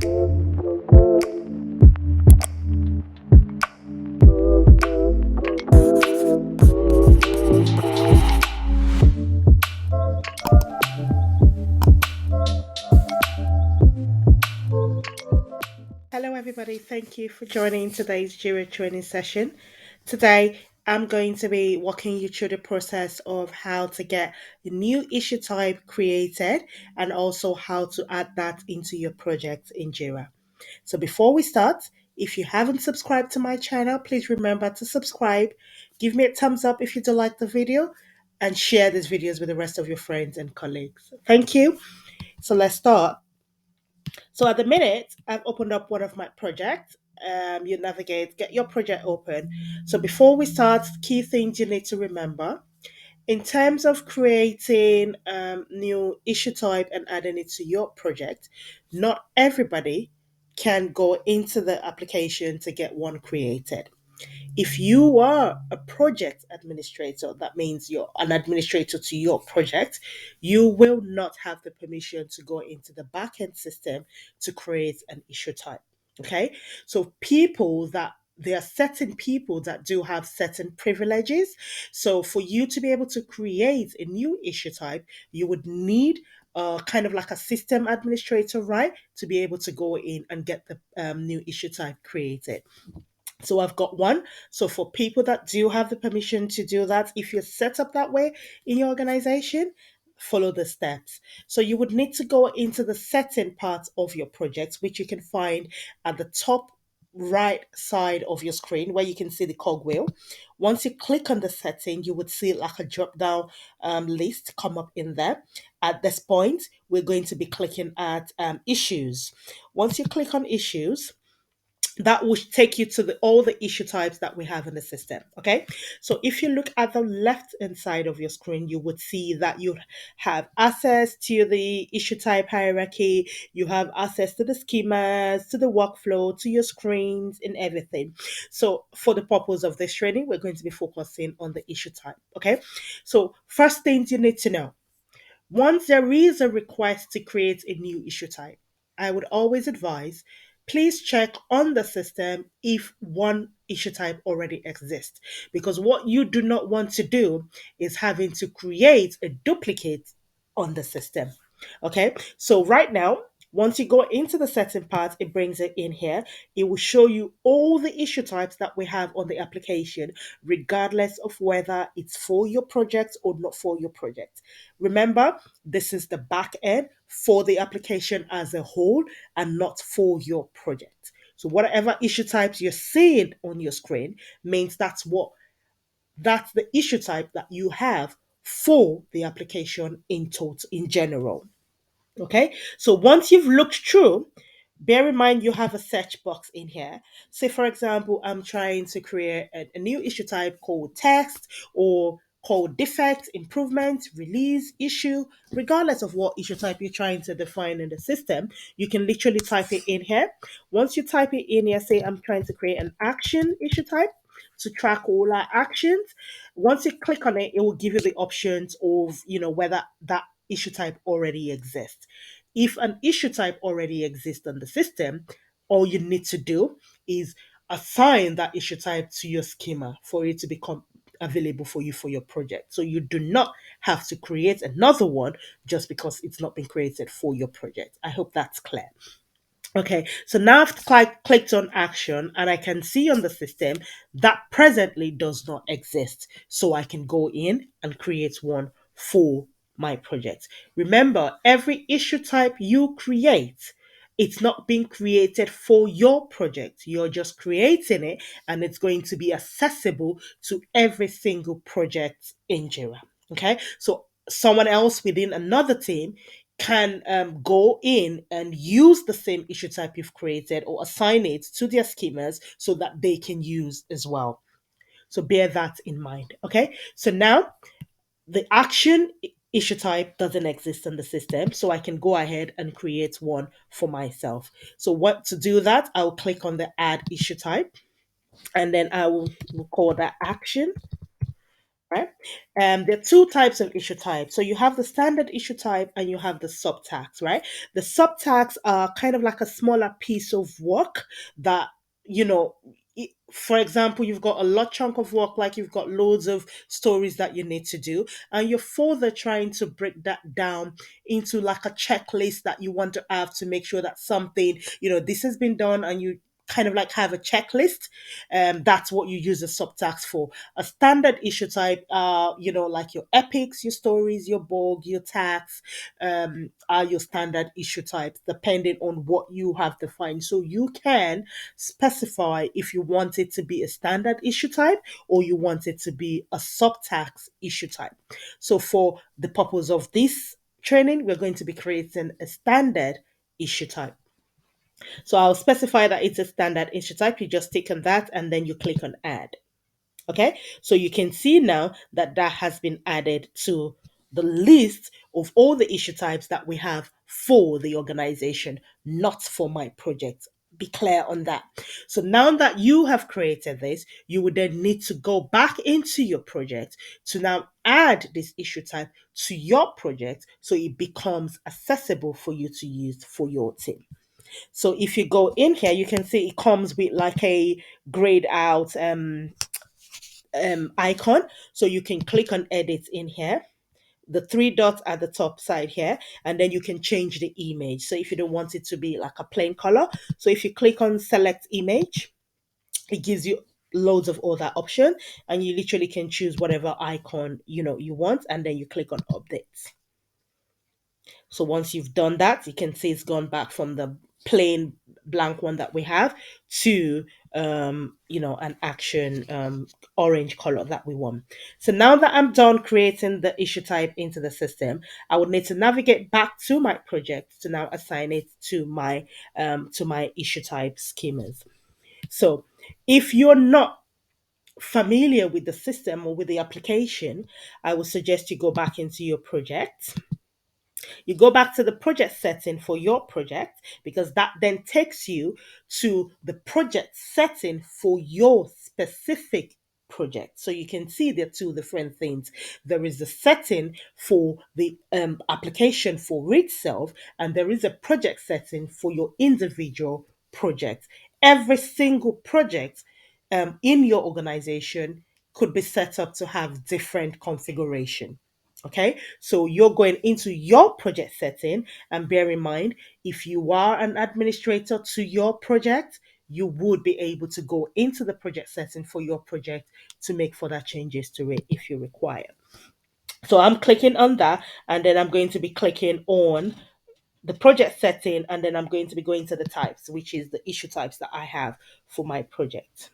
Hello, everybody. Thank you for joining today's Jira training session. Today, I'm going to be walking you through the process of how to get a new issue type created and also how to add that into your project in Jira. So, before we start, if you haven't subscribed to my channel, please remember to subscribe. Give me a thumbs up if you do like the video and share these videos with the rest of your friends and colleagues. Thank you. So, let's start. So at the minute, I've opened up one of my projects. You navigate, get your project open. So before we start, key things you need to remember in terms of creating new issue type and adding it to your project. Not everybody can go into the application to get one created. If you are a project administrator, that means you're an administrator to your project, you will not have the permission to go into the backend system to create an issue type. Okay. So there are certain people that do have certain privileges. So for you to be able to create a new issue type, you would need kind of like a system administrator, right, to be able to go in and get the new issue type created. So I've got one. So for people that do have the permission to do that, if you're set up that way in your organization, follow the steps. So you would need to go into the setting part of your project, which you can find at the top right side of your screen where you can see the cogwheel. Once you click on the setting, you would see like a drop down list come up in there. At this point, we're going to be clicking at issues. Once you click on issues, that will take you to all the issue types that we have in the system. Okay, so if you look at the left hand side of your screen, you would see that you have access to the issue type hierarchy, you have access to the schemas, to the workflow, to your screens, and everything. So for the purpose of this training, we're going to be focusing on the issue type. Okay, so first things you need to know: once there is a request to create a new issue type, I would always advise please check on the system if one issue type already exists. Because what you do not want to do is having to create a duplicate on the system. Okay, so right now, once you go into the setting part, it brings it in here. It will show you all the issue types that we have on the application, regardless of whether it's for your project or not for your project. Remember, this is the back end for the application as a whole and not for your project. So whatever issue types you're seeing on your screen means that's the issue type that you have for the application in general. Okay, so once you've looked through, bear in mind you have a search box in here. Say, for example, I'm trying to create a new issue type called text or called defect, improvement, release, issue. Regardless of what issue type you're trying to define in the system, you can literally type it in here. Once you type it in here, say, I'm trying to create an action issue type to track all our actions. Once you click on it, it will give you the options of, whether that issue type already exists. If an issue type already exists on the system, all you need to do is assign that issue type to your schema for it to become available for you for your project. So you do not have to create another one just because it's not been created for your project. I hope that's clear. Okay, so now I've clicked on action and I can see on the system that presently does not exist. So I can go in and create one for my project. Remember, every issue type you create, it's not being created for your project. You're just creating it and it's going to be accessible to every single project in Jira. Okay, so someone else within another team can go in and use the same issue type you've created or assign it to their schemas so that they can use as well. So bear that in mind. Okay. So now the action issue type doesn't exist in the system. So I can go ahead and create one for myself. So what to do that, I'll click on the add issue type and then I will call that action. right? There are two types of issue type. So you have the standard issue type and you have the subtax, right? The subtax are kind of like a smaller piece of work that, you know, for example, you've got a lot chunk of work, like you've got loads of stories that you need to do, and you're further trying to break that down into like a checklist that you want to have to make sure that something, this has been done, and you kind of like have a checklist. That's what you use a subtax for. A standard issue type, like your epics, your stories, your blog, your tags, are your standard issue types, depending on what you have defined. So you can specify if you want it to be a standard issue type or you want it to be a subtax issue type. So for the purpose of this training, we're going to be creating a standard issue type. So I'll specify that it's a standard issue type. You just click on that and then you click on add. Okay, so you can see now that that has been added to the list of all the issue types that we have for the organization, not for my project. Be clear on that. So now that you have created this, you would then need to go back into your project to now add this issue type to your project so it becomes accessible for you to use for your team. So if you go in here, you can see it comes with like a grayed out icon. So you can click on edit in here, the three dots at the top side here, and then you can change the image. So if you don't want it to be like a plain color, so if you click on select image, it gives you loads of other options, and you literally can choose whatever icon you want, and then you click on update. So once you've done that, you can see it's gone back from the plain blank one that we have to an action orange color that we want. So now that I'm done creating the issue type into the system, I would need to navigate back to my project to now assign it to my issue type schemas. So if you're not familiar with the system or with the application, I would suggest you go back into your project. You go back to the project setting for your project, because that then takes you to the project setting for your specific project. So you can see there are two different things. There is a setting for the application for itself, and there is a project setting for your individual project. Every single project in your organization could be set up to have different configuration. Okay, so you're going into your project setting, and bear in mind, if you are an administrator to your project, you would be able to go into the project setting for your project to make further changes to it if you require. So I'm clicking on that, and then I'm going to be clicking on the project setting, and then I'm going to be going to the types, which is the issue types that I have for my project.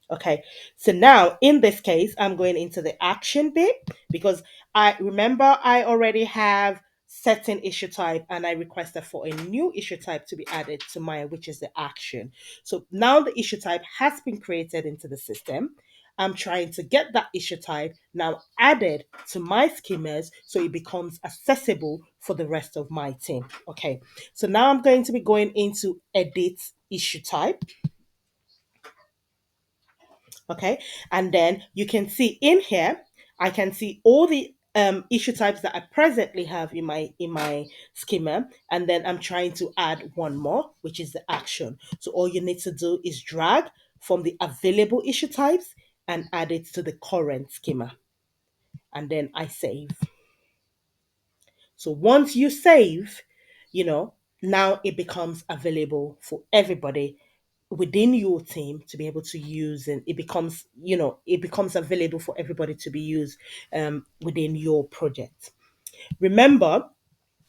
Okay, so now in this case, I'm going into the action bit, because I remember I already have certain issue type and I requested for a new issue type to be added to mine, which is the action. So now the issue type has been created into the system. I'm trying to get that issue type now added to my schemas so it becomes accessible for the rest of my team. Okay, so now I'm going to be going into edit issue type. Okay, and then you can see in here, I can see all the issue types that I presently have in my schema, and then I'm trying to add one more, which is the action. So all you need to do is drag from the available issue types and add it to the current schema, and then I save. So once you save, you know, now it becomes available for everybody within your team to be able to use, and it becomes available for everybody to be used within your project. Remember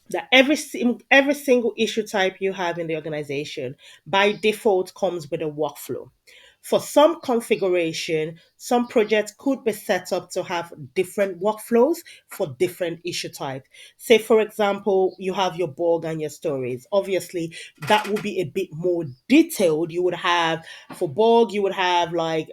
that every single issue type you have in the organization by default comes with a workflow. For some configuration, some projects could be set up to have different workflows for different issue types. Say, for example, you have your blog and your stories. Obviously, that will be a bit more detailed. You would have, for blog, you would have like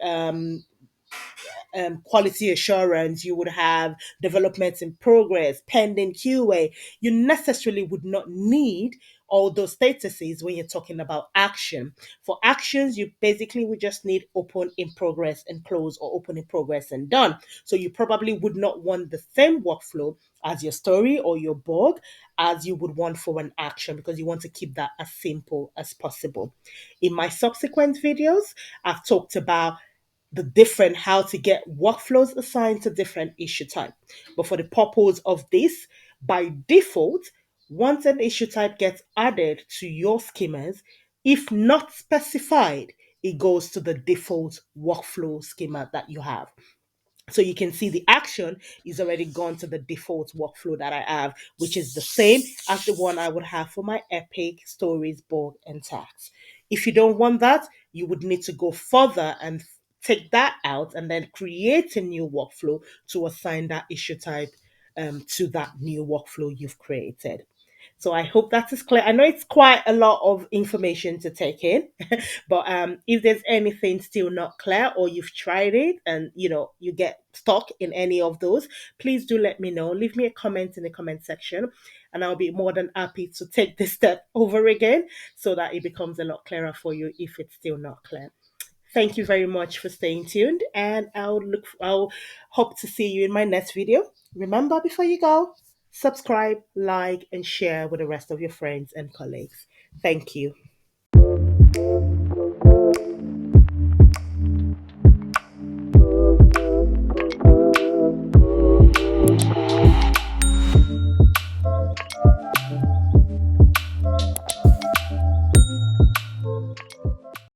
quality assurance, you would have developments in progress, pending QA. You necessarily would not need all those statuses when you're talking about action. For actions, you basically would just need open in progress and close, or open in progress and done. So you probably would not want the same workflow as your story or your blog as you would want for an action, because you want to keep that as simple as possible. In my subsequent videos, I've talked about the different how to get workflows assigned to different issue type. But for the purpose of this, by default, once an issue type gets added to your schemas, if not specified, it goes to the default workflow schema that you have. So you can see the action is already gone to the default workflow that I have, which is the same as the one I would have for my epic stories, board, and tags. If you don't want that, you would need to go further and take that out and then create a new workflow to assign that issue type to that new workflow you've created. So I hope that is clear. I know it's quite a lot of information to take in, but if there's anything still not clear, or you've tried it and you get stuck in any of those, please do let me know. Leave me a comment in the comment section, and I'll be more than happy to take this step over again so that it becomes a lot clearer for you if it's still not clear. Thank you very much for staying tuned, and I'll hope to see you in my next video. Remember, before you go, subscribe, like, and share with the rest of your friends and colleagues. Thank you.